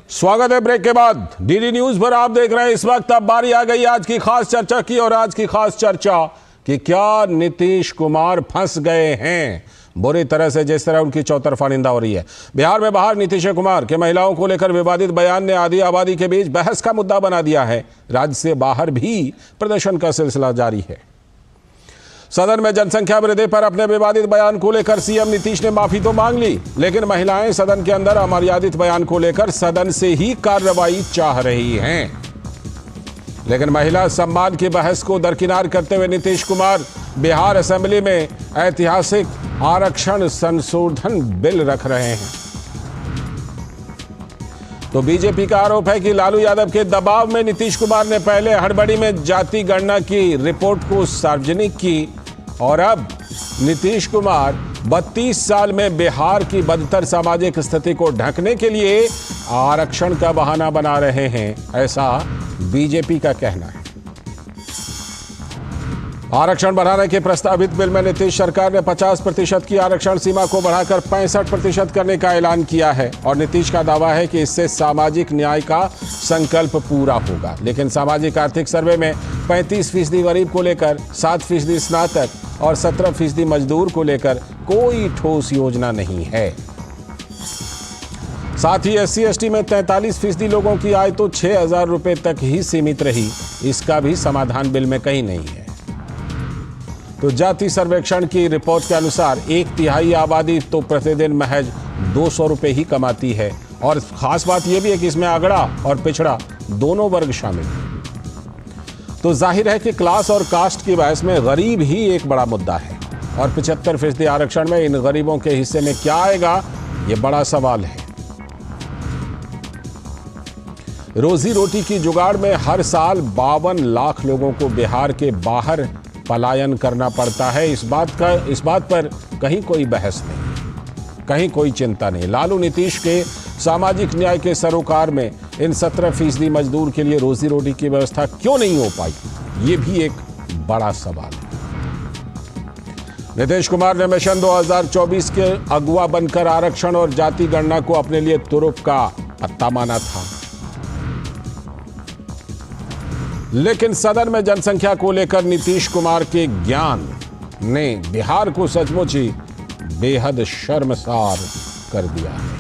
स्वागत है ब्रेक के बाद। डीडी न्यूज पर आप देख रहे हैं इस वक्त। अब बारी आ गई आज की खास चर्चा की, और आज की खास चर्चा कि क्या नीतीश कुमार फंस गए हैं बुरी तरह से, जिस तरह उनकी चौतरफा निंदा हो रही है। बिहार में बाहर नीतीश कुमार के महिलाओं को लेकर विवादित बयान ने आधी आबादी के बीच बहस का मुद्दा बना दिया है। राज्य से बाहर भी प्रदर्शन का सिलसिला जारी है। सदन में जनसंख्या वृद्धि पर अपने विवादित बयान को लेकर सीएम नीतीश ने माफी तो मांग ली, लेकिन महिलाएं सदन के अंदर अमर्यादित बयान को लेकर सदन से ही कार्रवाई चाह रही हैं। लेकिन महिला सम्मान की बहस को दरकिनार करते हुए नीतीश कुमार बिहार असेंबली में ऐतिहासिक आरक्षण संशोधन बिल रख रहे हैं। तो बीजेपी का आरोप है कि लालू यादव के दबाव में नीतीश कुमार ने पहले हड़बड़ी में जाति गणना की रिपोर्ट को सार्वजनिक की, और अब नीतीश कुमार 32 साल में बिहार की बदतर सामाजिक स्थिति को ढकने के लिए आरक्षण का बहाना बना रहे हैं, ऐसा बीजेपी का कहना है। आरक्षण बढ़ाने के प्रस्तावित बिल में नीतीश सरकार ने 50% की आरक्षण सीमा को बढ़ाकर 65% करने का ऐलान किया है, और नीतीश का दावा है कि इससे सामाजिक न्याय का संकल्प पूरा होगा। लेकिन सामाजिक आर्थिक सर्वे में 35% गरीब को लेकर, 7% स्नातक और 17% मजदूर को लेकर कोई ठोस योजना नहीं है। साथ ही SC/ST में 43% लोगों की आय तो 6,000 रुपए तक ही सीमित रही, इसका भी समाधान बिल में कहीं नहीं है। तो जाति सर्वेक्षण की रिपोर्ट के अनुसार 1/3 आबादी तो प्रतिदिन महज 200 रुपए ही कमाती है, और खास बात यह भी है कि इसमें अगड़ा और पिछड़ा दोनों वर्ग शामिल हैं। तो जाहिर है कि क्लास और कास्ट की बहस में गरीब ही एक बड़ा मुद्दा है, और 75% आरक्षण में इन गरीबों के हिस्से में क्या आएगा, यह बड़ा सवाल है। रोजी रोटी की जुगाड़ में हर साल 52 लाख लोगों को बिहार के बाहर पलायन करना पड़ता है। इस बात पर कहीं कोई बहस नहीं, कहीं कोई चिंता नहीं। लालू नीतीश के सामाजिक न्याय के सरोकार में इन 17% मजदूर के लिए रोजी रोटी की व्यवस्था क्यों नहीं हो पाई, ये भी एक बड़ा सवाल है। नीतीश कुमार ने मिशन 2024 के अगुवा बनकर आरक्षण और जाति गणना को अपने लिए तुरुप का पत्ता माना था, लेकिन सदन में जनसंख्या को लेकर नीतीश कुमार के ज्ञान ने बिहार को सचमुच ही बेहद शर्मसार कर दिया है।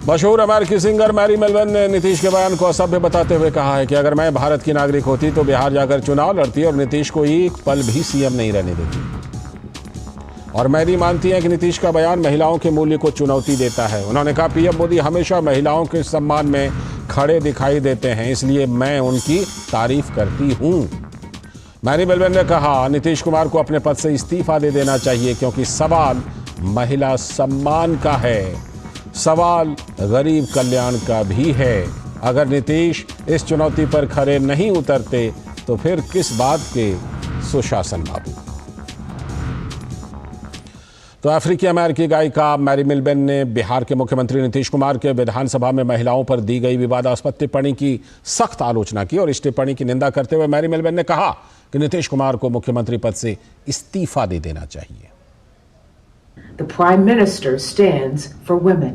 मशहूर अमेरिकी सिंगर मैरी मेलवन ने नीतीश के बयान को असभ्य बताते हुए कहा है कि अगर मैं भारत की नागरिक होती तो बिहार जाकर चुनाव लड़ती और नीतीश को एक पल भी सीएम नहीं रहने देती। और मैरी मानती है कि नीतीश का बयान महिलाओं के मूल्य को चुनौती देता है। उन्होंने कहा, पीएम मोदी हमेशा महिलाओं के सम्मान में खड़े दिखाई देते हैं, इसलिए मैं उनकी तारीफ करती हूं। मैरी मेलवन ने कहा, नीतीश कुमार को अपने पद से इस्तीफा दे देना चाहिए, क्योंकि सवाल महिला सम्मान का है, सवाल गरीब कल्याण का भी है। अगर नीतीश इस चुनौती पर खरे नहीं उतरते तो फिर किस बात के सुशासन बाबू। तो अफ्रीकी अमेरिकी गायिका मैरी मेलवन ने बिहार के मुख्यमंत्री नीतीश कुमार के विधानसभा में महिलाओं पर दी गई विवादास्पद टिप्पणी की सख्त आलोचना की, और इस टिप्पणी की निंदा करते हुए मैरी मेलवन ने कहा कि नीतीश कुमार को मुख्यमंत्री पद से इस्तीफा दे देना चाहिए। The Prime Minister stands for women.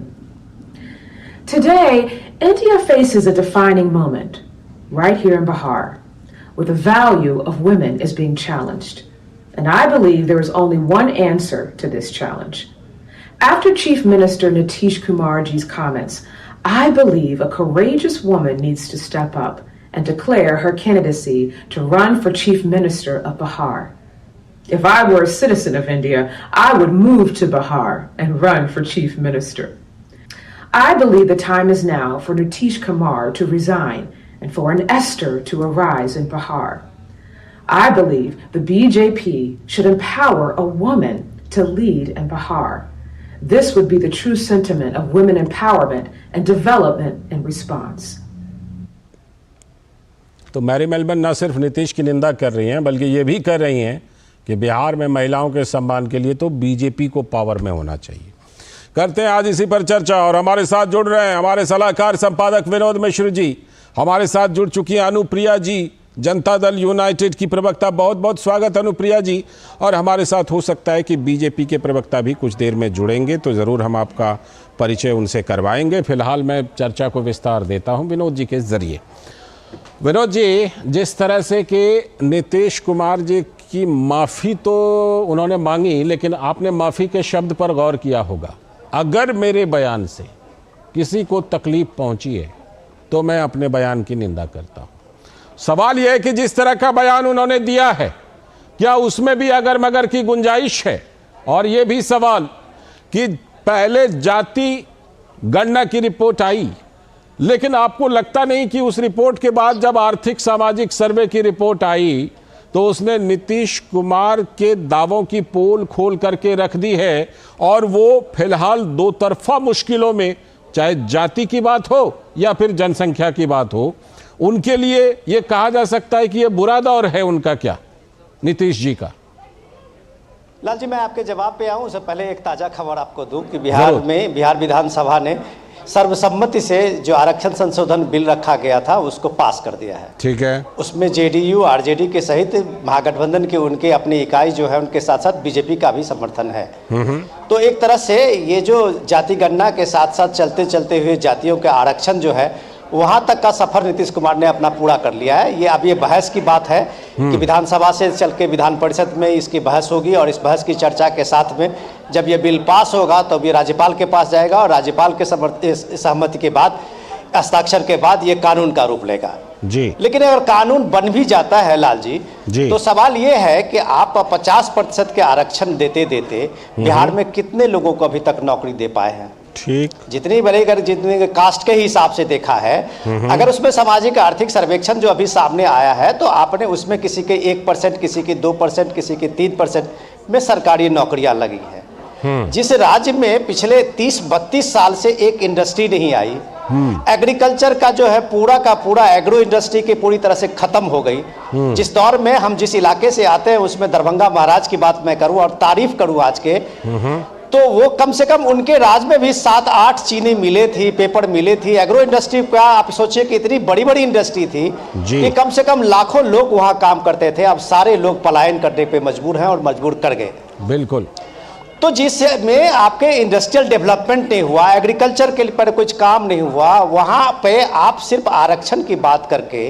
Today, India faces a defining moment right here in Bihar, where the value of women is being challenged. And I believe there is only one answer to this challenge. After Chief Minister Nitish Kumarji's comments, I believe a courageous woman needs to step up and declare her candidacy to run for Chief Minister of Bihar. If I were a citizen of India, I would move to Bihar and run for Chief Minister. I believe the time is now for Nitish Kumar to resign and for an Esther to arise in Bihar. I believe the BJP should empower a woman to lead in Bihar. This would be the true sentiment of women empowerment and development in response. तो Mary मेलवन न सिर्फ नीतीश की निंदा कर रही हैं, बल्कि ये भी कर रही हैं कि बिहार में महिलाओं के सम्मान के लिए तो बीजेपी को पावर में होना चाहिए। करते हैं आज इसी पर चर्चा, और हमारे साथ जुड़ रहे हैं हमारे सलाहकार संपादक विनोद मिश्र जी, हमारे साथ जुड़ चुकी हैं अनुप्रिया जी, जनता दल यूनाइटेड की प्रवक्ता। बहुत बहुत स्वागत अनुप्रिया जी। और हमारे साथ हो सकता है कि बीजेपी के प्रवक्ता भी कुछ देर में जुड़ेंगे, तो ज़रूर हम आपका परिचय उनसे करवाएंगे। फिलहाल मैं चर्चा को विस्तार देता हूं विनोद जी के जरिए। विनोद जी, जिस तरह से कि नीतीश कुमार जी की माफ़ी तो उन्होंने मांगी, लेकिन आपने माफ़ी के शब्द पर गौर किया होगा। अगर मेरे बयान से किसी को तकलीफ पहुंची है तो मैं अपने बयान की निंदा करता हूं। सवाल यह है कि जिस तरह का बयान उन्होंने दिया है, क्या उसमें भी अगर मगर की गुंजाइश है? और यह भी सवाल कि पहले जाति गणना की रिपोर्ट आई, लेकिन आपको लगता नहीं कि उस रिपोर्ट के बाद जब आर्थिक सामाजिक सर्वे की रिपोर्ट आई तो उसने नीतीश कुमार के दावों की पोल खोल करके रख दी है, और वो फिलहाल दो तरफा मुश्किलों में, चाहे जाति की बात हो या फिर जनसंख्या की बात हो, उनके लिए यह कहा जा सकता है कि यह बुरा दौर है उनका, क्या नीतीश जी का? लाल जी, मैं आपके जवाब पे आऊं उससे पहले एक ताज़ा खबर आपको दूं कि बिहार विधानसभा ने सर्वसम्मति से जो आरक्षण संशोधन बिल रखा गया था उसको पास कर दिया है। ठीक है। उसमें जेडीयू आरजेडी के सहित महागठबंधन के उनके अपनी इकाई जो है उनके साथ साथ बीजेपी का भी समर्थन है। तो एक तरह से ये जो जाति गणना के साथ साथ चलते चलते हुए जातियों के आरक्षण जो है वहाँ तक का सफर नीतीश कुमार ने अपना पूरा कर लिया है। ये अब ये बहस की बात है कि विधानसभा से चल के विधान परिषद में इसकी बहस होगी, और इस बहस की चर्चा के साथ में जब ये बिल पास होगा तो ये राज्यपाल के पास जाएगा, और राज्यपाल के सहमति के बाद, हस्ताक्षर के बाद ये कानून का रूप लेगा जी। लेकिन अगर कानून बन भी जाता है लाल जी, तो सवाल ये है कि आप 50% के आरक्षण देते देते बिहार में कितने लोगों को अभी तक नौकरी दे पाए हैं? ठीक, जितनी बड़े जितने कास्ट के हिसाब से देखा है, अगर उसमें सामाजिक आर्थिक सर्वेक्षण जो अभी सामने आया है तो आपने उसमें किसी के 1%, किसी के 2%, किसी के 3% में सरकारी नौकरियां लगी हैं। जिस राज्य में पिछले 30-32 साल से एक इंडस्ट्री नहीं आई, एग्रीकल्चर का जो है पूरा का पूरा एग्रो इंडस्ट्री की पूरी तरह से खत्म हो गई। जिस दौर में हम जिस इलाके से आते हैं उसमें दरभंगा महाराज की बात मैं करूं और तारीफ करूं आज के, तो वो कम से कम उनके राज में भी 7-8 चीनी मिले थी, पेपर मिले थी। एग्रो इंडस्ट्री का आप सोचिए कि इतनी बड़ी बड़ी इंडस्ट्री थी कि कम से कम लाखों लोग वहां काम करते थे। अब सारे लोग पलायन करने पे मजबूर हैं और मजबूर कर गए। बिल्कुल। तो जिसमें आपके इंडस्ट्रियल डेवलपमेंट नहीं हुआ, एग्रीकल्चर के पर कुछ काम नहीं हुआ, वहां पे आप सिर्फ आरक्षण की बात करके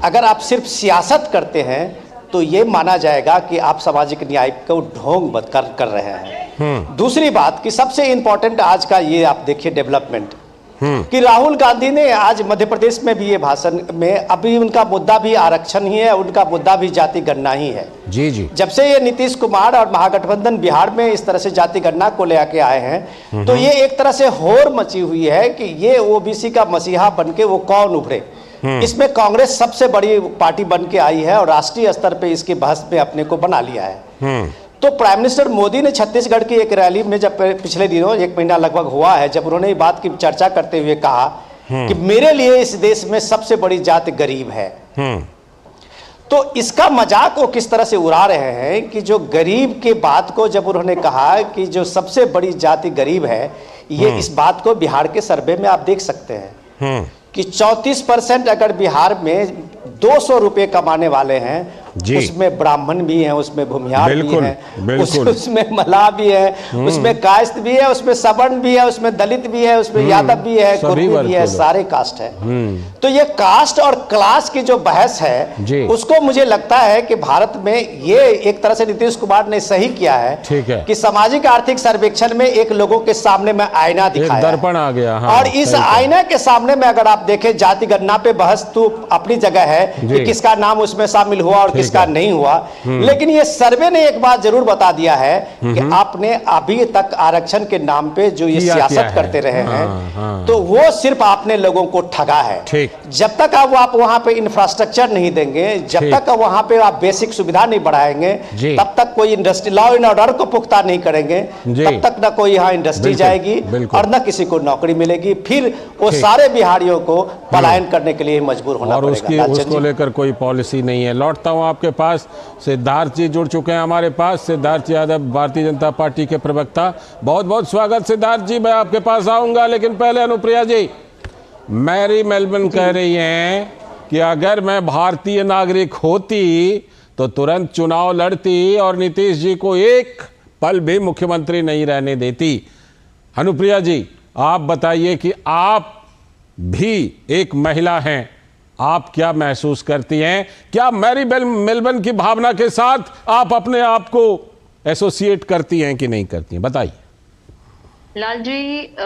अगर आप सिर्फ सियासत करते हैं तो ये माना जाएगा कि आप सामाजिक न्याय को ढोंग कर रहे हैं। दूसरी बात कि सबसे इंपॉर्टेंट आज का ये आप देखिए डेवलपमेंट कि राहुल गांधी ने आज मध्य प्रदेश में भी ये भाषण में, अभी उनका मुद्दा भी आरक्षण ही है, उनका मुद्दा भी जाति गणना ही है। जी जी। जब से ये नीतीश कुमार और महागठबंधन बिहार में इस तरह से जाति गणना को ले आके आए हैं, तो ये एक तरह से होड़ मची हुई है कि ये ओबीसी का मसीहा बनके वो कौन उभरे। इसमें कांग्रेस सबसे बड़ी पार्टी बन के आई है और राष्ट्रीय स्तर पे इसके बहस में अपने को बना लिया है। तो प्राइम मिनिस्टर मोदी ने छत्तीसगढ़ की एक रैली में, जब पिछले दिनों 1 महीना लगभग हुआ है, जब उन्होंने बात की चर्चा करते हुए कहा कि मेरे लिए इस देश में सबसे बड़ी जाति गरीब है। तो इसका मजाक वो किस तरह से उड़ा रहे हैं कि जो गरीब के बात को जब उन्होंने कहा कि जो सबसे बड़ी जाति गरीब है, ये इस बात को बिहार के सर्वे में आप देख सकते हैं कि 34% अगर बिहार में 200 रुपये कमाने वाले हैं, उसमें ब्राह्मण भी हैं, उसमें भूमिहार भी हैं, उसमें मल्लाह भी है, उसमें कायस्थ भी है, उसमें सवर्ण भी है, उसमें दलित भी है, उसमें यादव भी है, कुर्मी भी है, सारे कास्ट है। तो ये कास्ट और क्लास की जो बहस है उसको मुझे लगता है कि भारत में ये एक तरह से नीतीश कुमार ने सही किया है कि सामाजिक आर्थिक सर्वेक्षण में एक लोगों के सामने में आईना दिखाया, दर्पण आ गया। और इस आईना के सामने में अगर आप देखें, जाति गणना पे बहस तो अपनी जगह है कि किसका नाम उसमें शामिल हुआ और किसका नहीं हुआ, लेकिन ये सर्वे ने एक बात जरूर बता दिया है कि आपने अभी तक आरक्षण के नाम पे जो ये सियासत करते रहे हैं, तो वो सिर्फ आपने लोगों को ठगा है। जब तक आप वहां पे इंफ्रास्ट्रक्चर नहीं देंगे, जब तक वहां पे आप बेसिक सुविधा नहीं बढ़ाएंगे, तब तक कोई इंडस्ट्री, लॉ एंड ऑर्डर को पुख्ता नहीं करेंगे, तब तक ना कोई यहाँ इंडस्ट्री जाएगी और न किसी को नौकरी मिलेगी। फिर वो सारे बिहारियों को पलायन करने के लिए मजबूर होना पड़ेगा। उसको लेकर कोई पॉलिसी नहीं है। लौटता हूं आपके पास। सिद्धार्थ जी जुड़ चुके हैं हमारे पास। सिद्धार्थ यादव, भारतीय जनता पार्टी के प्रवक्ता। बहुत बहुत स्वागत सिद्धार्थ जी, मैं आपके पास आऊंगा, लेकिन पहले अनुप्रिया जी, मैरी मेलबर्न कह रही हैं कि अगर मैं भारतीय नागरिक होती तो तुरंत चुनाव लड़ती और नीतीश जी को एक पल भी मुख्यमंत्री नहीं रहने देती। अनुप्रिया जी, आप बताइए कि आप भी एक महिला हैं, आप क्या महसूस करती हैं? क्या मैरी मेलबर्न की भावना के साथ आप अपने आप को एसोसिएट करती हैं कि नहीं करती हैं? बताइए। लाल जी,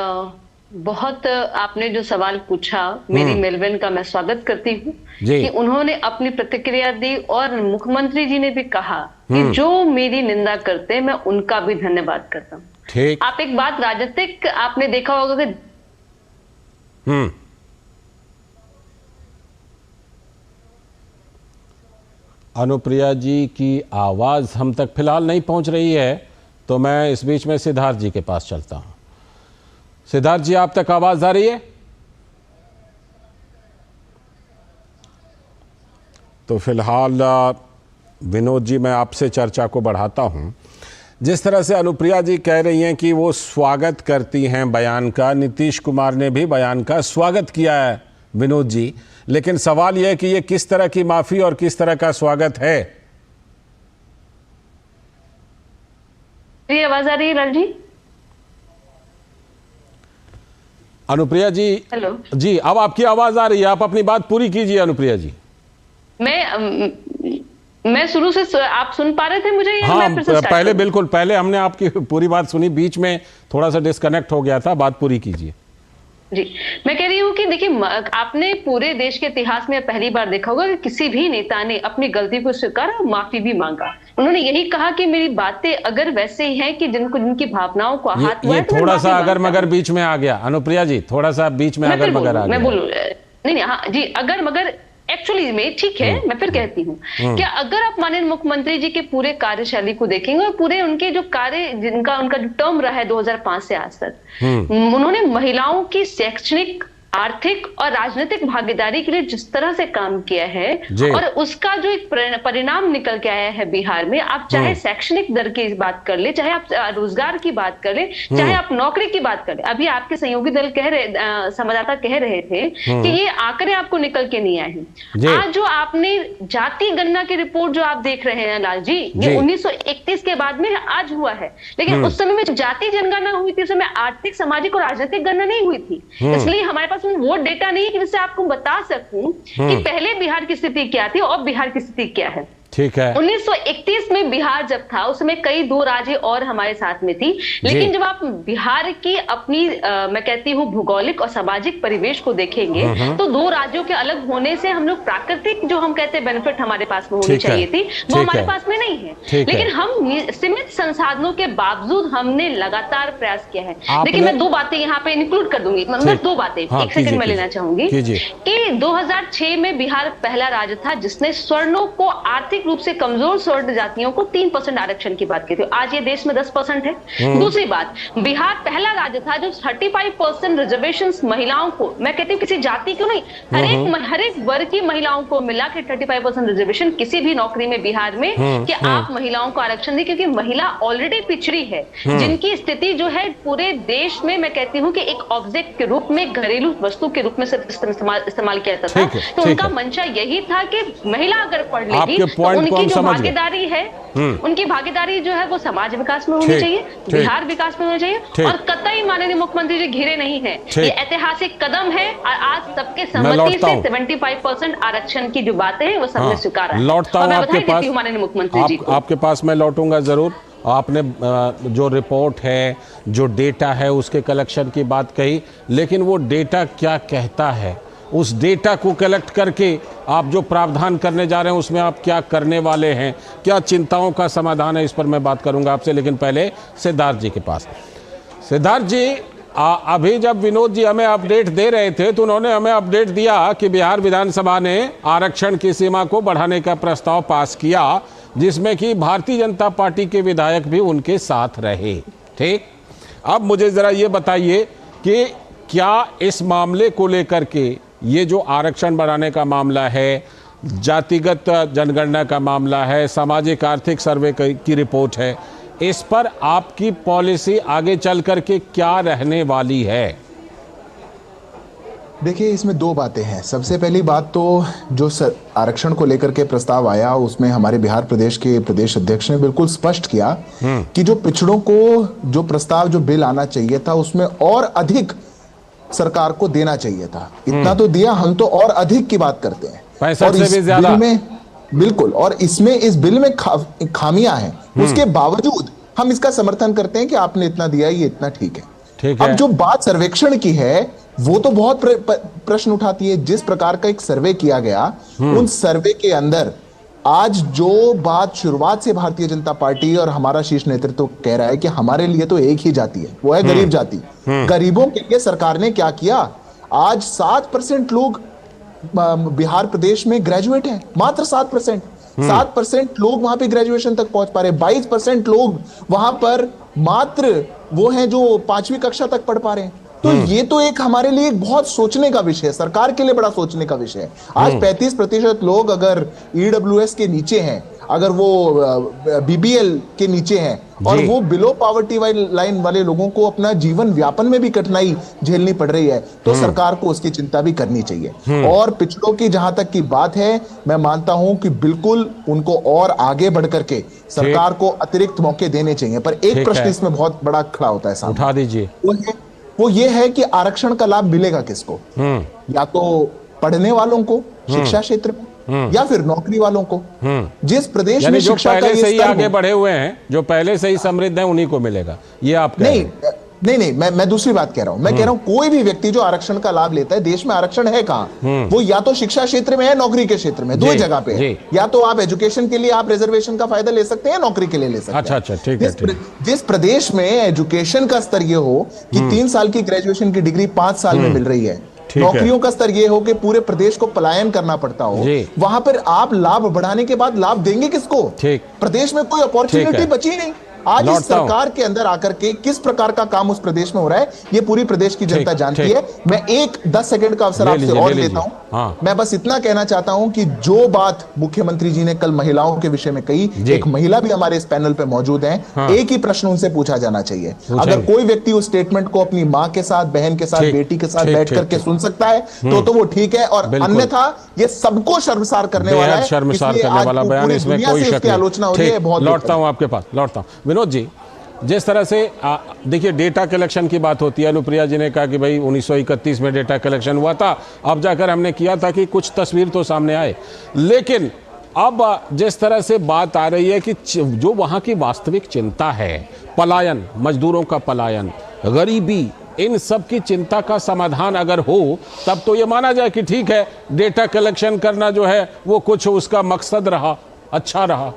बहुत आपने जो सवाल पूछा, मेरी मेलबर्न का मैं स्वागत करती हूँ कि उन्होंने अपनी प्रतिक्रिया दी और मुख्यमंत्री जी ने भी कहा कि जो मेरी निंदा करते हैं मैं उनका भी धन्यवाद करता हूँ। ठीक। आप एक बात राजनीतिक आपने देखा होगा कि अनुप्रिया जी की आवाज हम तक फिलहाल नहीं पहुंच रही है, तो मैं इस बीच में सिद्धार्थ जी के पास चलता हूं। सिद्धार्थ जी, आप तक आवाज आ रही है? तो फिलहाल विनोद जी, मैं आपसे चर्चा को बढ़ाता हूं। जिस तरह से अनुप्रिया जी कह रही हैं कि वो स्वागत करती हैं बयान का, नीतीश कुमार ने भी बयान का स्वागत किया है विनोद जी, लेकिन सवाल यह है कि ये किस तरह की माफी और किस तरह का स्वागत है? मेरी आवाज आ रही है लाल जी? अनुप्रिया जी, हेलो जी, अब आपकी आवाज आ रही है, आप अपनी बात पूरी कीजिए अनुप्रिया जी। मैं शुरू से आप सुन पा रहे थे मुझे? हाँ, पहले बिल्कुल, पहले हमने आपकी पूरी बात सुनी, बीच में थोड़ा सा डिस्कनेक्ट हो गया था, बात पूरी कीजिए। जी, मैं कह रही हूँ कि देखिए, आपने पूरे देश के इतिहास में पहली बार देखा होगा कि किसी भी नेता ने अपनी गलती को स्वीकारा और माफी भी मांगा। उन्होंने यही कहा कि मेरी बातें अगर वैसे ही हैं कि जिनकी भावनाओं को आहत हुआ है, तो थोड़ा सा अगर मगर बीच में आ गया अनुप्रिया जी, थोड़ा सा बीच में अगर मगर आ गया। मैं बोलूं नहीं, हाँ जी, अगर मगर एक्चुअली में ठीक है, मैं फिर कहती हूँ कि अगर आप माननीय मुख्यमंत्री जी के पूरे कार्यशैली को देखेंगे और पूरे उनके जो कार्य, उनका जो टर्म रहा है 2005 से आज तक, उन्होंने महिलाओं की शैक्षणिक, आर्थिक और राजनीतिक भागीदारी के लिए जिस तरह से काम किया है और उसका जो एक परिणाम निकल के आया है बिहार में, आप चाहे शैक्षणिक दर की बात कर ले, चाहे आप रोजगार की बात कर ले, चाहे आप नौकरी की बात कर ले। अभी आपके सहयोगी दल संवाददाता कह रहे थे कि ये आंकड़े आपको निकल के नहीं आए हैं। आज जो आपने जाति गणना की रिपोर्ट जो आप देख रहे हैं लाल जी, ये 1931 के बाद में आज हुआ है, लेकिन उस समय में जाति जनगणना हुई थी, उस समय आर्थिक, सामाजिक और राजनीतिक गणना नहीं हुई थी। इसलिए हमारे पास वो डेटा नहीं है कि जिससे आपको बता सकूं कि पहले बिहार की स्थिति क्या थी और बिहार की स्थिति क्या है। ठीक है। 1931 में बिहार जब था, उसमें कई दो राज्य और हमारे साथ में थी, लेकिन जब आप बिहार की अपनी मैं कहती हूँ भौगोलिक और सामाजिक परिवेश को देखेंगे तो दो राज्यों के अलग होने से हम लोग प्राकृतिक जो हम कहते हैं बेनिफिट हमारे पास में होनी चाहिए थी, वो हमारे पास में नहीं है। लेकिन हम सीमित संसाधनों के बावजूद हमने लगातार प्रयास किया है। लेकिन मैं दो बातें यहाँ पे इंक्लूड कर दूंगी, मतलब दो बातें एक सेकंड में लेना चाहूंगी कि 2006 में बिहार पहला राज्य था जिसने सवर्णों को, आर्थिक रूप से कमजोर स्वर्ण जातियों को 3% आरक्षण की बात की थी। आज ये देश में 10% है। दूसरी बात, बिहार पहला राज्य था जो 35% रिजर्वेशंस महिलाओं को, मैं कहती हूँ किसी जाति को नहीं, हर एक वर्ग की महिलाओं को मिला के 35% रिजर्वेशन किसी भी नौकरी में बिहार में कि आप महिलाओं को आरक्षण दें, क्योंकि महिला ऑलरेडी पिछड़ी है, जिनकी स्थिति जो है पूरे देश में मैं कहती हूँ कि एक ऑब्जेक्ट के रूप में, घरेलू वस्तु के रूप में इस्तेमाल किया जाता था। तो उनका मंशा यही था कि महिला अगर पढ़ लेगी तो उनकी जो भागीदारी है, उनकी भागीदारी जो है वो समाज विकास में होनी चाहिए, बिहार विकास में होनी चाहिए। और कतई माननीय मुख्यमंत्री जी घिरे नहीं है, ये ऐतिहासिक कदम है और आज सबके सहमति से 75% आरक्षण की जो बातें हैं वो सबने स्वीकारा। लौटता हूं आपके पास, माननीय मुख्यमंत्री जी को आपके पास मैं लौटूंगा जरूर। आपने जो रिपोर्ट है, जो डेटा है, उसके कलेक्शन की बात कही, लेकिन वो डेटा क्या कहता है, उस डेटा को कलेक्ट करके आप जो प्रावधान करने जा रहे हैं उसमें आप क्या करने वाले हैं, क्या चिंताओं का समाधान है, इस पर मैं बात करूंगा आपसे। लेकिन पहले सिद्धार्थ जी के पास। सिद्धार्थ जी, अभी जब विनोद जी हमें अपडेट दे रहे थे तो उन्होंने हमें अपडेट दिया कि बिहार विधानसभा ने आरक्षण की सीमा को बढ़ाने का प्रस्ताव पास किया, जिसमें कि भारतीय जनता पार्टी के विधायक भी उनके साथ रहे। ठीक, अब मुझे जरा ये बताइए कि क्या इस मामले को लेकर के, ये जो आरक्षण बढ़ाने का मामला है, जातिगत जनगणना का मामला है, सामाजिक आर्थिक सर्वे की रिपोर्ट है, इस पर आपकी पॉलिसी आगे चल करके क्या रहने वाली है? देखिए, इसमें दो बातें हैं। सबसे पहली बात तो जो आरक्षण को लेकर के प्रस्ताव आया, उसमें हमारे बिहार प्रदेश के प्रदेश अध्यक्ष ने बिल्कुल स्पष्ट किया कि जो पिछड़ों को जो प्रस्ताव, जो बिल आना चाहिए था, उसमें और अधिक सरकार को देना चाहिए था। इतना तो दिया, हम तो और अधिक की बात करते हैं। 65 से भी ज्यादा बिल्कुल। और इसमें इस बिल में खामियां हैं, उसके बावजूद हम इसका समर्थन करते हैं कि आपने इतना दिया, ये इतना ठीक है। ठीक है। अब जो बात सर्वेक्षण की है, वो तो बहुत प्रश्न उठाती है। जिस प्रकार का एक सर्वे किया गया, उन सर्वे के अंदर आज जो बात शुरुआत से भारतीय जनता पार्टी और हमारा शीर्ष नेतृत्व कह रहा है कि हमारे लिए तो एक ही जाति है, वो है गरीब जाति। गरीबों के लिए सरकार ने क्या किया? आज 7% लोग बिहार प्रदेश में ग्रेजुएट हैं, मात्र 7%। 7% लोग वहां पे ग्रेजुएशन तक पहुंच पा रहे। 22% लोग वहां पर मात्र वो हैं जो 5वीं कक्षा तक पढ़ पा रहे हैं। तो ये तो एक हमारे लिए एक बहुत सोचने का विषय है, सरकार के लिए बड़ा सोचने का विषय है। आज 35% लोग अगर ईडब्ल्यूएस के नीचे हैं, अगर वो बीबीएल के नीचे हैं, और वो बिलो पॉवर्टी लाइन वाले लोगों को अपना जीवन व्यापन में भी कठिनाई झेलनी पड़ रही है, तो सरकार को उसकी चिंता भी करनी चाहिए। और पिछड़ों की जहां तक की बात है, मैं मानता हूं कि बिल्कुल उनको और आगे बढ़ करके सरकार को अतिरिक्त मौके देने चाहिए। पर एक प्रश्न इसमें बहुत बड़ा खड़ा होता है सामने, उठा दीजिए। वो ये है कि आरक्षण का लाभ मिलेगा किसको? या तो पढ़ने वालों को शिक्षा क्षेत्र में, या फिर नौकरी वालों को। जिस प्रदेश में शिक्षा का पहले से ही आगे बढ़े हुए हैं, जो पहले से ही समृद्ध हैं, उन्हीं को मिलेगा, ये आप कह रहे हैं? नहीं, मैं दूसरी बात कह रहा हूं। मैं कह रहा हूं कोई भी व्यक्ति जो आरक्षण का लाभ लेता है, देश में आरक्षण है कहां? वो या तो शिक्षा क्षेत्र में है, नौकरी के क्षेत्र में, दो जगह पे है। या तो आप एजुकेशन के लिए आप रिजर्वेशन का फायदा ले सकते हैं, नौकरी के लिए ले सकते हैं। अच्छा, ठीक है। जिस प्रदेश में एजुकेशन का स्तर यह हो कि 3 साल की ग्रेजुएशन की डिग्री 5 साल में मिल रही है, नौकरियों का स्तर यह हो कि पूरे प्रदेश को पलायन करना पड़ता हो, वहां पर आप लाभ बढ़ाने के बाद लाभ देंगे किसको? प्रदेश में कोई अपॉर्चुनिटी बची नहीं। आज इस सरकार के अंदर आकर के किस प्रकार का काम उस प्रदेश में हो रहा है, ये पूरी प्रदेश की जनता जानती है। मैं 10 सेकंड का अवसर आपसे और लेता हूं। मैं बस इतना कहना चाहता हूं कि जो बात मुख्यमंत्री जी ने कल महिलाओं के विषय में कही, एक महिला भी हमारे इस पैनल पे मौजूद है, एक ही प्रश्न उनसे पूछा जाना चाहिए। अगर कोई व्यक्ति उस स्टेटमेंट को अपनी मां के साथ, बहन के साथ, बेटी के साथ बैठ करके सुन सकता है, तो वो ठीक है। और अन्यथा ये सबको शर्मसार करने वाला है, शर्मसार करने वाला बयान, इसमें कोई शक नहीं। आलोचना हो रही है। बहुत लौटता हूं आपके पास, लौटता हूं। विनोद जी, जिस तरह से देखिए डेटा कलेक्शन की बात होती है, अनुप्रिया जी ने कहा कि भाई 1931 में डेटा कलेक्शन हुआ था, अब जाकर हमने किया था कि कुछ तस्वीर तो सामने आए। लेकिन अब जिस तरह से बात आ रही है कि जो वहाँ की वास्तविक चिंता है, पलायन, मजदूरों का पलायन, गरीबी, इन सब की चिंता का समाधान अगर हो, तब तो ये माना जाए कि ठीक है, डेटा कलेक्शन करना जो है वो कुछ उसका मकसद रहा, अच्छा रहा।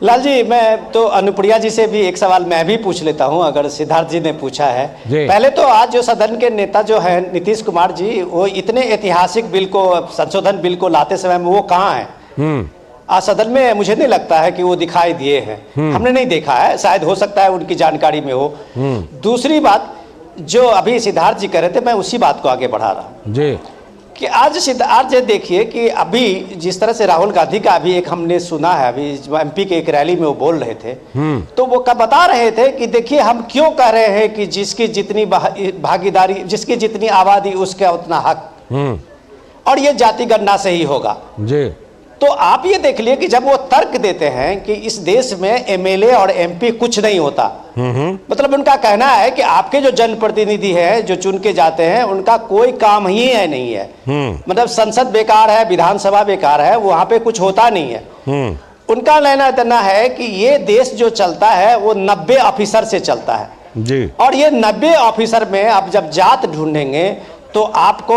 लाल जी, मैं तो अनुप्रिया जी से भी एक सवाल मैं भी पूछ लेता हूं, अगर सिद्धार्थ जी ने पूछा है। पहले तो आज जो सदन के नेता जो है नीतीश कुमार जी, वो इतने ऐतिहासिक बिल को, संशोधन बिल को लाते समय में वो कहाँ हैं? आज सदन में मुझे नहीं लगता है कि वो दिखाई दिए हैं। हमने नहीं देखा है, शायद हो सकता है उनकी जानकारी में हो। दूसरी बात जो अभी सिद्धार्थ जी कह रहे थे, मैं उसी बात को आगे बढ़ा रहा हूँ कि आज देखिए कि अभी जिस तरह से राहुल गांधी का अभी एक हमने सुना है, अभी एमपी के एक रैली में वो बोल रहे थे, तो वो बता रहे थे कि देखिए हम क्यों कह रहे हैं कि जिसकी जितनी भागीदारी, जिसकी जितनी आबादी उसका उतना हक, और ये जाति गणना से ही होगा जी। तो आप ये देख लिए कि जब वो तर्क देते हैं कि इस देश में एमएलए और एमपी कुछ नहीं होता, मतलब उनका कहना है कि आपके जो जनप्रतिनिधि है, जो चुन के जाते हैं, उनका कोई काम ही है नहीं है। मतलब संसद बेकार है, विधानसभा बेकार है, वहां पे कुछ होता नहीं है। उनका लेना देना है कि ये देश जो चलता है वो 90 ऑफिसर से चलता है जी। और ये 90 ऑफिसर में आप जब जात ढूंढेंगे तो आपको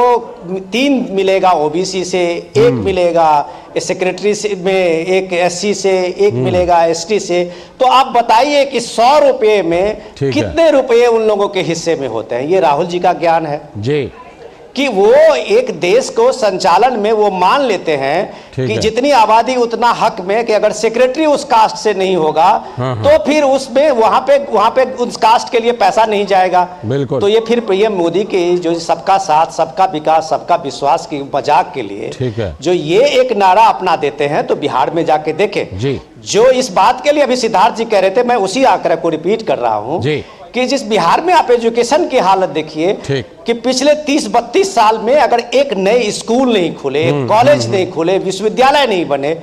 3 मिलेगा ओबीसी से, 1 मिलेगा सेक्रेटरी में, एक एससी से, 1 मिलेगा एसटी से। तो आप बताइए कि 100 रुपये में कितने रुपये उन लोगों के हिस्से में होते हैं? ये राहुल जी का ज्ञान है जी, कि वो एक देश को संचालन में वो मान लेते हैं कि जितनी आबादी उतना हक में, कि अगर सेक्रेटरी उस कास्ट से नहीं होगा तो फिर उसमें वहां पे उस कास्ट के लिए पैसा नहीं जाएगा। बिल्कुल। तो ये फिर पीएम मोदी के जो सबका साथ, सबका विकास, सबका विश्वास की मजाक के लिए जो ये एक नारा अपना देते हैं, तो बिहार में जाके देखें। जो इस बात के लिए अभी सिद्धार्थ जी कह रहे थे, मैं उसी आंकड़े को रिपीट कर रहा हूं कि जिस बिहार में आप एजुकेशन की हालत देखिए ठीक। कि पिछले 30-32 साल में अगर एक नए स्कूल नहीं खुले, कॉलेज नहीं खुले, विश्वविद्यालय नहीं बने,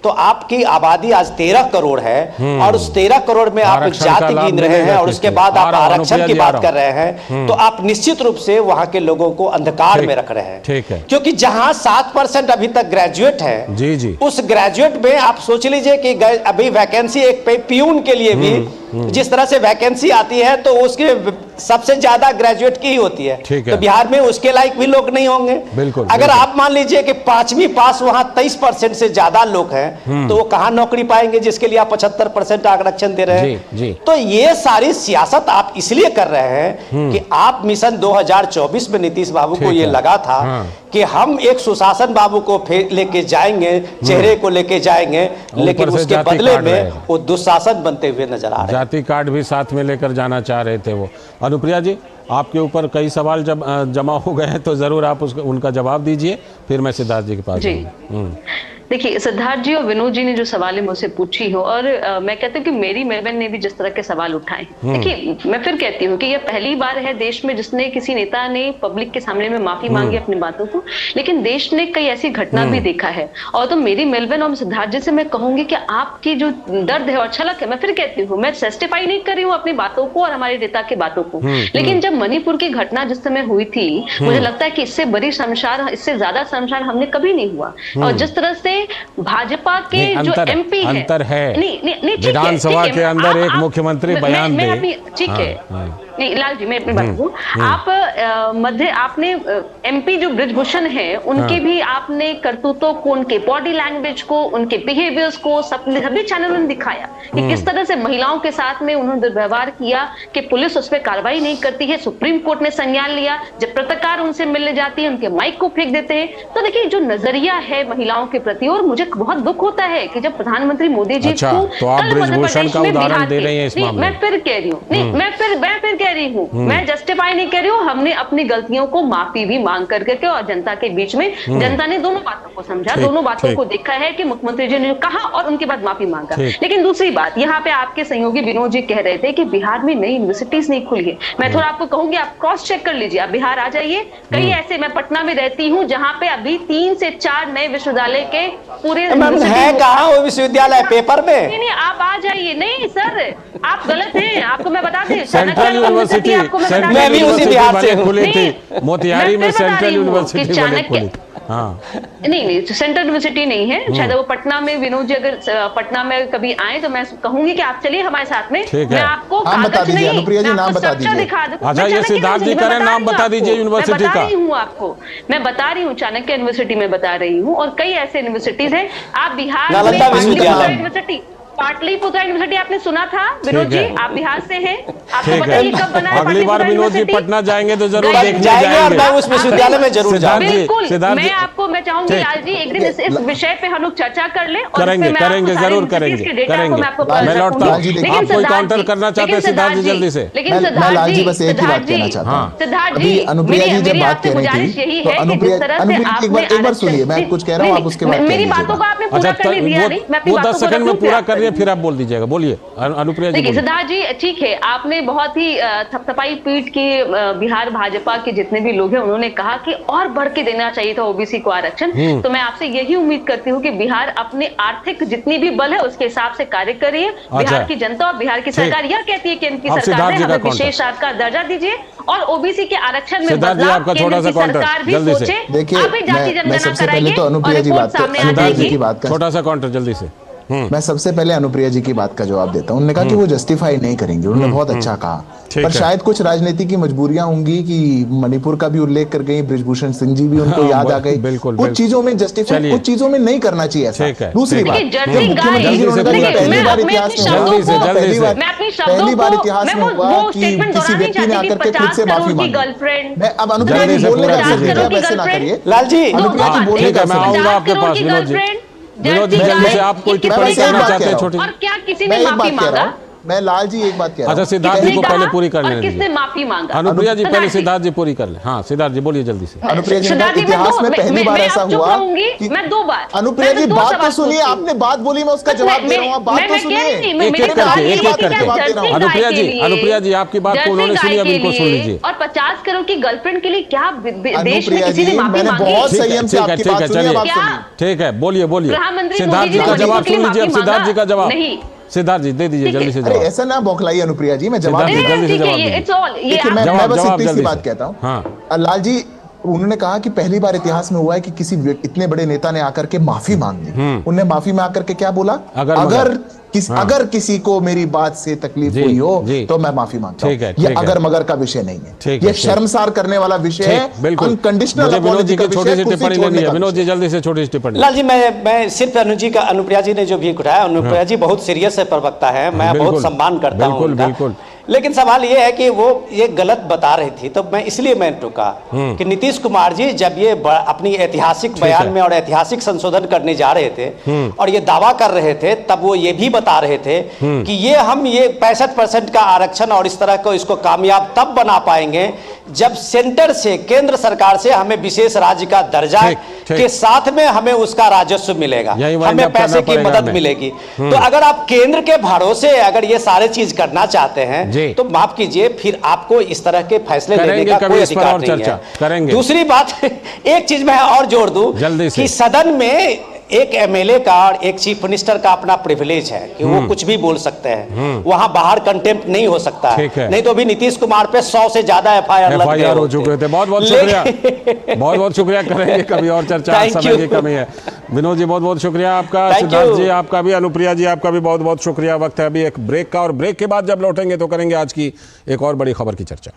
तो आपकी आबादी आज 13 करोड़ है और उस 13 करोड़ में आप आरक्षण का जाति लाभ गिन रहे हैं मिलेगा और उसके किसको? बाद आ आप रहा हूं, आरक्षण अनुप्रिया की जी, आ बात रहा कर रहे हैं, तो आप निश्चित रूप से वहां के लोगों को अंधकार ठीक, में रख रहे हैं। ठीक है। क्योंकि जहां 7% अभी तक ग्रेजुएट है, जी जी, उस ग्रेजुएट में आप सोच लीजिए कि अभी वैकेंसी एक पियून के लिए भी जिस तरह से वैकेंसी आती है तो उसके सबसे ज्यादा ग्रेजुएट की ही होती है। ठीक है। तो बिहार में उसके लायक भी लोग नहीं होंगे। बिल्कुल, अगर बिल्कुल। आप मान लीजिए कि 5वीं पास वहां 23% से ज्यादा लोग हैं, तो वो कहां नौकरी पाएंगे जिसके लिए आप 75% आरक्षण दे रहे हैं। जी, जी। तो ये सारी सियासत आप इसलिए कर रहे हैं कि आप मिशन 2024 में नीतीश बाबू को ठीक ये है। लगा था हाँ। कि हम एक सुशासन बाबू को लेके जाएंगे, चेहरे को लेके जाएंगे, लेकिन ऊपर से उसके जाति बदले कार्ड में रहेगा। वो दुशासन बनते हुए नजर आ रहे हैं। जाति कार्ड भी साथ में लेकर जाना चाह रहे थे वो। अनुप्रिया जी, आपके ऊपर कई सवाल जब जमा हो गए हैं तो जरूर आप उनका जवाब दीजिए, फिर मैं सिद्धार्थ जी के पास जी। जाऊंगा। देखिए, सिद्धार्थ जी और विनोद जी ने जो सवाल मुझसे पूछी हो, और मैं कहती हूँ कि मेरी मेलबर्न ने भी जिस तरह के सवाल उठाए, देखिए मैं फिर कहती हूँ कि यह पहली बार है देश में जिसने किसी नेता ने पब्लिक के सामने में माफी मांगी अपनी बातों को, लेकिन देश ने कई ऐसी घटना भी देखा है। और तो मेरी मेलबर्न और सिद्धार्थ जी से मैं कहूंगी कि आपकी जो दर्द है और छलक है, मैं फिर कहती हूँ, मैं जस्टिफाई नहीं कर रही हूँ अपनी बातों को और हमारे नेता की बातों को, लेकिन जब मणिपुर की घटना जिस समय हुई थी, मुझे लगता है कि इससे बड़ी शर्मसार, इससे ज्यादा शर्मसार हमने कभी नहीं हुआ। और जिस तरह से भाजपा के जो एमपी है, अंतर है, नहीं नहीं नहीं, ठीक है, विधानसभा ठीक है, के अंदर एक आप- मुख्यमंत्री बयान मैं दे। अपनी, ठीक है, हाँ। नहीं लाल जी, मैं बताऊं, आप आपने एमपी जो ब्रिजभूषण है उनके भी आपने करतूतों को, उनके बॉडी लैंग्वेज को, उनके बिहेवियर्स को सभी चैनलों ने दिखाया कि किस तरह से महिलाओं के साथ में उन्होंने दुर्व्यवहार किया, कि पुलिस उस पर कार्रवाई नहीं करती है। सुप्रीम कोर्ट ने संज्ञान लिया, जब पत्रकार उनसे मिलने जाती है उनके माइक को फेंक देते हैं। तो देखिए, जो नजरिया है महिलाओं के प्रति, और मुझे बहुत दुख होता है कि जब प्रधानमंत्री मोदी जी अच्छा, को तो आप कल मध्य ब्रिजभूषण प्रदेश का में उदाहरण बिहार दे के- रही हैं इस नहीं, मामले मैं में। फिर कह रही हूँ, नहीं मैं फिर कह रही हूँ, मैं जस्टिफाई नहीं कह रही हूँ, हमने अपनी गलतियों को माफी भी मांग करके और जनता के बीच में, जनता ने दोनों बातों को समझा, ठीक, दोनों बातों ठीक। को देखा है कि मुख्यमंत्री जी ने कहा और उनके बाद माफी मांगा। ठीक। लेकिन दूसरी बात, यहाँ पे आपके सहयोगी विनोद जी कह रहे थे कि बिहार में नई यूनिवर्सिटीज नहीं खुली है। मैं थोड़ा आपको कहूंगी, आप क्रॉस चेक कर लीजिए, आप बिहार आ जाइए, कई ऐसे, मैं पटना में रहती हूँ जहाँ पे अभी 3 से 4 नए विश्वविद्यालय के पूरे है कहाँ वो विश्वविद्यालय? पेपर में? नहीं, आप आ जाइए। नहीं सर, आप गलत हैं, आपको मैं बता दूं, सेंट्रल यूनिवर्सिटी, आपको मैं बता दूं। मैं भी उसी बिहार से हूं। खुली थी नहीं, मोतिहारी में, मैं फिर बता सेंट्रल रही हूं यूनिवर्सिटी कि मैंने चाणक्य- खुली। हाँ, नहीं, सेंट्रल यूनिवर्सिटी नहीं है, शायद वो पटना में। विनोद जी अगर पटना में कभी आए तो मैं कहूंगी कि आप चलिए हमारे साथ में, ठीक है। मैं आपको नाम बता कागज दीजिए, नहीं, अनुप्रिया जी, मैं नाम आपको बता structure दीजिए। दिखा दूं। अच्छा, मैं ये चाणक्य सिद्धार्थ जी यूनिवर्सिटी करें, में नाम बता दीजिए आपको। यूनिवर्सिटी मैं बता का। रही हूँ आपको, मैं बता रही हूँ, चाणक्य यूनिवर्सिटी में बता रही हूँ, और कई ऐसे यूनिवर्सिटीज हैं। आप बिहार में नालंदा विश्वविद्यालय। यूनिवर्सिटी, पाटलिपुत्र यूनिवर्सिटी आपने सुना था? विनोद जी, है। आप बिहार से हैं, आपको ठीक बताइए है, कब बना है अगली बार पाटलिपुत्र विनोद जी यूनिवर्सिटी? पटना जाएंगे तो जरूर गए- देखने जाएंगे और जाएंगे। मैं उस विश्वविद्यालय में जरूर सिद्धार्थ जाऊंगा। जी, बिल्कुल, सिद्धार्थ जी, मैं चाहूंगी ठीक। लाल जी एक दिन इस विषय पे हम लोग चर्चा कर ले, और करेंगे, इससे मैं आपको करेंगे, सारे जरूर यूनिवर्सिटीज करेंगे, के डेटा करेंगे। को मैं आपको मैं लौटता हूं। लाल जी, देखिए, आप कोई सिद्धार्थ काउंटर जी, करना चाहते हैं लेकिन सिद्धार्थ जी जल्दी से? लेकिन मैं लाल जी सिद्धार्थ बस एक ही बात कहना चाहता हूं। हाँ, सिद्धार्थ अभी जी, अनुप्रिया जी जब मेरी बात आपसे कह रही गुजारिश थी यही तो है कि अनुप्रिया जिस तरह से अनुप्रिया एक आपने बार सुनिए, मैं कुछ कह रहा हूं, आप उसके बाद कह मेरी लीजिएगा। बातों को आपने पूरा अच्छा, करने दिया नहीं, मैं अपनी वो बातों 10 को सेकंड में रखूं पूरा फिर करिए, फिर आप बोल दीजिएगा। बोलिए अनुप्रिया जी, देखिए बोलिए। सिद्धार्थ जी, ठीक है, आपने बहुत ही थपथपाई पीट की बिहार भाजपा के जितने भी लोग हैं, उन्होंने कहा कि और बढ़ के देना चाहिए था ओबीसी को आरक्षण। तो मैं आपसे यही उम्मीद करती हूँ कि बिहार अपने आर्थिक जितनी भी बल है उसके हिसाब से कार्य करिए। बिहार की जनता और बिहार की सरकार यह कहती है कि इनकी अब सरकार सिद्धार्थ है, जी का हमें काउंटर। विशेष का दर्जा दीजिए और ओबीसी के आरक्षण में सिद्धार्थ जी, बदलाव आपका केंद्र छोटा सा की काउंटर, सरकार भी जल्दी से। सोचे। देखिए, आप भी जाति मैं जनगणना सबसे पहले कराइए तो और अनुप्रिया जी रिपोर्ट बात सामने आ अनुप्रिया जी जाएगी। की बात का छोटा सा काउंटर जल्दी से। मैं सबसे पहले अनुप्रिया जी की बात का जवाब देता हूं। उन्होंने कहा कि वो जस्टिफाई नहीं करेंगे, उन्होंने बहुत अच्छा कहा, ठीक पर है। शायद कुछ राजनीति की मजबूरियां होंगी कि मणिपुर का भी उल्लेख कर गई, ब्रिजभूषण सिंह जी भी उनको हाँ, याद आ गई। बिल्कुल, कुछ बिल्कुल। चीजों में जस्टिफाई, चलिए। कुछ चीजों में नहीं करना चाहिए ऐसा। ठीक है, दूसरी ठीक बात, है। देखिए, जब जर्सी मुख्यमंत्री गाय- जी ने कहा कि देखिए, पहली मैं बार अपने इतिहास में शब्दों हुआ, जल्दी से, को- जल्दी से। मैं अपनी शब्दों पहली बार को- इतिहास मैं में वो हुआ कि स्टेटमेंट किसी दोहरानी व्यक्ति ने चाहती थी, आकर के खुद 50 से करोड़ माफी की मांगी। गर्लफ्रेंड, मैं अब अनुप्रिया जल्दी जी से बोलने पूरा का कीजिए। दीजिए, आप 50 ऐसे ना करोड़ की करिए। लाल जी, अनुप्रिया जी बोलने ठीक है, का मैं दीजिए। आऊंगा आपके पास, विनोद जी। विनोद जी, जल्दी से, आप कोई टिप्पणी करना चाहते हैं छोटी? और क्या किसी मैं ने एक माफी बात कह रहा मांगा? हूं, मैं लाल जी एक बात कह रहा अच्छा हूं। सिद्धार्थ जी को किसने पहले कहा पूरी कर और लेने किसने दीजिए। माफी मांगा? अनुप्रिया जी पहले सिद्धार्थ जी। सिद्धार्थ जी पूरी कर ले। हाँ सिद्धार्थ जी बोलिए जल्दी से। अनुप्रिया जी, सिद्धार्थ जी, मैं इतिहास में पहली बार मैं ऐसा अब चुप हुआ रहूंगी, कि मैं 2 बार। अनुप्रिया मैं जी दो बात सवाल तो सुनिए, पूछती हूँ। आपने बात बोली, मैं उसका जवाब दे रहा हूँ, आप बात तो सुनिए। एक एक करके अनुप्रिया जी आपकी बात को उन्होंने सुनी, अब इनको सुन लीजिए। और 50 करोड़ की गर्लफ्रेंड के लिए क्या देश में अनुप्रिया किसी जी, ने माफी मैंने मांगी? बहुत ठीक है, संयम से ठीक है, आपकी ठीक बात है, सुनी, अब आप चलिए। सुनिए। ठीक है बोलिए बोलिए। प्रधानमंत्री सिद्धार्थ मोदी जी ने का मणिपुर जवाब के लिए सुन लीजिए, अब माफी सिद्धार्थ जी का मांगा? जवाब नहीं। सिद्धार्थ जी दे दीजिए ठीक है। जल्दी से अरे जवाब। ऐसा ना बौखलाइए अनुप्रिया जी, मैं जवाब सिद्धार्थ जी, दूंगा। जल्दी से जवाब ये दीजिए। it's all, ये देखिए, आप- मैं जवाब बस जवाब इतनी सी जल्दी बात से। कहता हूँ। हाँ लाल जी, उन्होंने कहा कि पहली बार इतिहास में हुआ है कि किसी इतने बड़े नेता ने आकर के माफी मांग ली। उन्होंने माफी में आकर के क्या बोला? अगर किसी को मेरी बात से तकलीफ जी, हुई हो जी। तो मैं माफी मांगता हूं। ठीक है, ये ठीक है। अगर मगर का विषय नहीं है, ठीक ये है, ठीक। शर्मसार करने वाला विषय है, बिल्कुल अनकंडीशनल मुझे विनोद अपॉलजी जी का की छोटी विषय सी है, टिप्पणी कुर्सी लेनी है। छोड़ने का विनोद जी विषय है। जल्दी से छोटी सी टिप्पणी। लाल जी, मैं सिर्फ अनुप्रिया जी ने जो भी उठाया, अनुप्रिया जी बहुत सीरियस है, प्रवक्ता है, मैं बिल्कुल, बहुत सम्मान करता हूं बिल्कुल, उनका। बिल्कुल। लेकिन सवाल ये है कि वो ये गलत बता रही थी, तो मैं इसलिए मैं टूका कि नीतीश कुमार जी जब ये अपनी ऐतिहासिक बयान में और ऐतिहासिक संशोधन करने जा रहे थे और ये दावा कर रहे थे, तब वो ये भी बता रहे थे कि ये 65% का आरक्षण और इस तरह को इसको कामयाब तब बना पाएंगे जब सेंटर से, केंद्र सरकार से हमें विशेष राज्य का दर्जा ठीक। के साथ में हमें उसका राजस्व मिलेगा, यही wind हमें up करना पैसे की पड़ेगा मदद हमें। मिलेगी। तो अगर आप केंद्र के भरोसे अगर ये सारे चीज करना चाहते जी। हैं तो माफ कीजिए, फिर आपको इस तरह के फैसले लेने करेंगे का कभी कोई इस पर अधिकार और नहीं चर्चा है। करेंगे। दूसरी बात एक चीज मैं और जोड़ दूं जल्दी से। कि सदन में एक एमएलए का और एक चीफ मिनिस्टर का अपना प्रिविलेज है कि वो कुछ भी बोल सकते हैं, वहां बाहर कंटेम्प्ट नहीं हो सकता है। नहीं तो अभी नीतीश कुमार पे 100 से ज्यादा एफआईआर हो चुके थे। बहुत बहुत शुक्रिया, बहुत बहुत शुक्रिया। करेंगे कभी और चर्चा, समय की कमी है। विनोद जी बहुत बहुत शुक्रिया आपका, सिद्धार्थ जी आपका भी, अनुप्रिया जी आपका भी बहुत बहुत शुक्रिया। वक्त है अभी एक ब्रेक का, और ब्रेक के बाद जब लौटेंगे तो करेंगे आज की एक और बड़ी खबर की चर्चा।